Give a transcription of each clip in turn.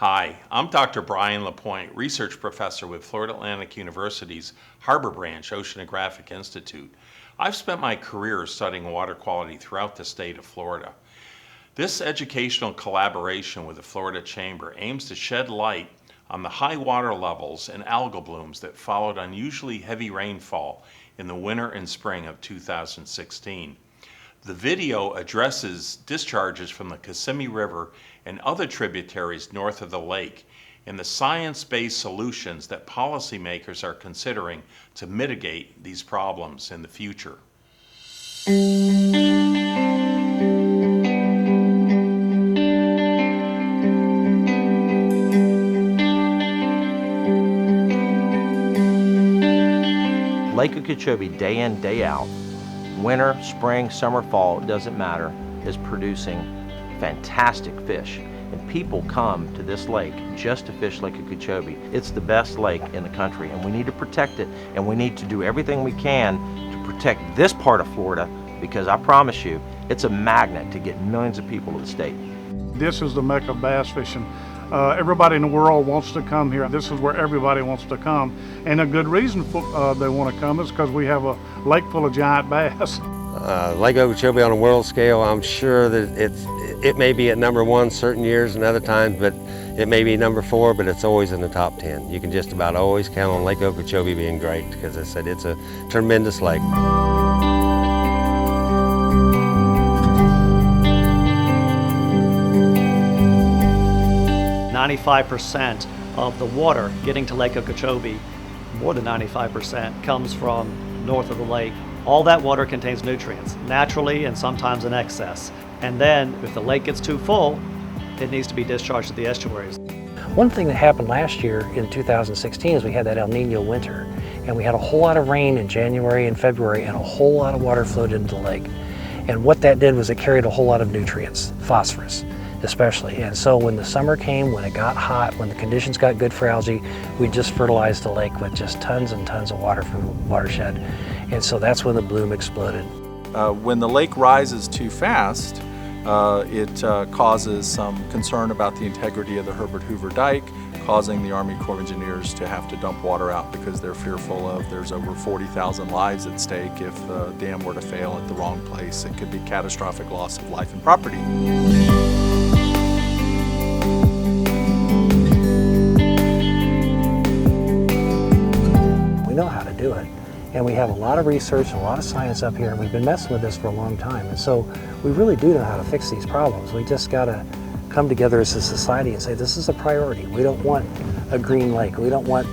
Hi, I'm Dr. Brian Lapointe, research professor with Florida Atlantic University's Harbor Branch Oceanographic Institute. I've spent my career studying water quality throughout the state of Florida. This educational collaboration with the Florida Chamber aims to shed light on the high water levels and algal blooms that followed unusually heavy rainfall in the winter and spring of 2016. The video addresses discharges from the Kissimmee River and other tributaries north of the lake and the science-based solutions that policymakers are considering to mitigate these problems in the future. Lake Okeechobee, day in, day out, winter, spring, summer, fall, it doesn't matter, is producing fantastic fish. And people come to this lake just to fish Lake Okeechobee. It's the best lake in the country, and we need to protect it, and we need to do everything we can to protect this part of Florida, because I promise you, it's a magnet to get millions of people to the state. This is the mecca of bass fishing. Everybody in the world wants to come here. This is where everybody wants to come. And a good reason they want to come is because we have a lake full of giant bass. Lake Okeechobee on a world scale, I'm sure that it may be at number 1 certain years and other times, but it may be number 4, but it's always in the top 10. You can just about always count on Lake Okeechobee being great, because I said it's a tremendous lake. 95% of the water getting to Lake Okeechobee, more than 95%, comes from north of the lake. All that water contains nutrients, naturally and sometimes in excess. And then, if the lake gets too full, it needs to be discharged to the estuaries. One thing that happened last year in 2016 is we had that El Nino winter, and we had a whole lot of rain in January and February, and a whole lot of water flowed into the lake. And what that did was it carried a whole lot of nutrients, phosphorus especially. And so when the summer came, when it got hot, when the conditions got good for algae, we just fertilized the lake with just tons and tons of water from the watershed. And so that's when the bloom exploded. When the lake rises too fast, it causes some concern about the integrity of the Herbert Hoover Dike, causing the Army Corps of Engineers to have to dump water out because they're fearful of there's over 40,000 lives at stake. If the dam were to fail at the wrong place, it could be catastrophic loss of life and property. We know how to do it, and we have a lot of research and a lot of science up here, and we've been messing with this for a long time, and so we really do know how to fix these problems. We just got to come together as a society and say this is a priority. We don't want a green lake. We don't want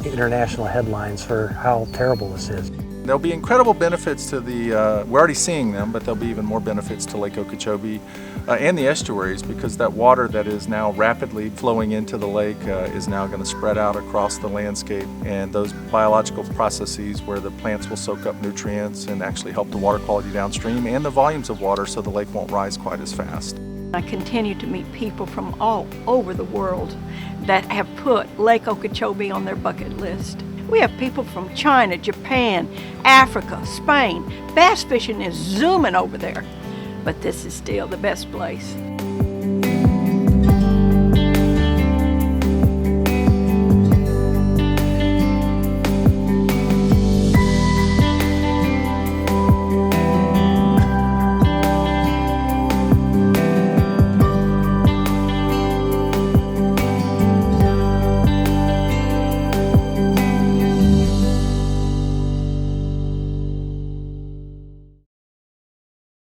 international headlines for how terrible this is. There'll be incredible benefits to we're already seeing them, but there'll be even more benefits to Lake Okeechobee and the estuaries, because that water that is now rapidly flowing into the lake is now going to spread out across the landscape, and those biological processes where the plants will soak up nutrients and actually help the water quality downstream and the volumes of water so the lake won't rise quite as fast. I continue to meet people from all over the world that have put Lake Okeechobee on their bucket list. We have people from China, Japan, Africa, Spain. Bass fishing is zooming over there, but this is still the best place.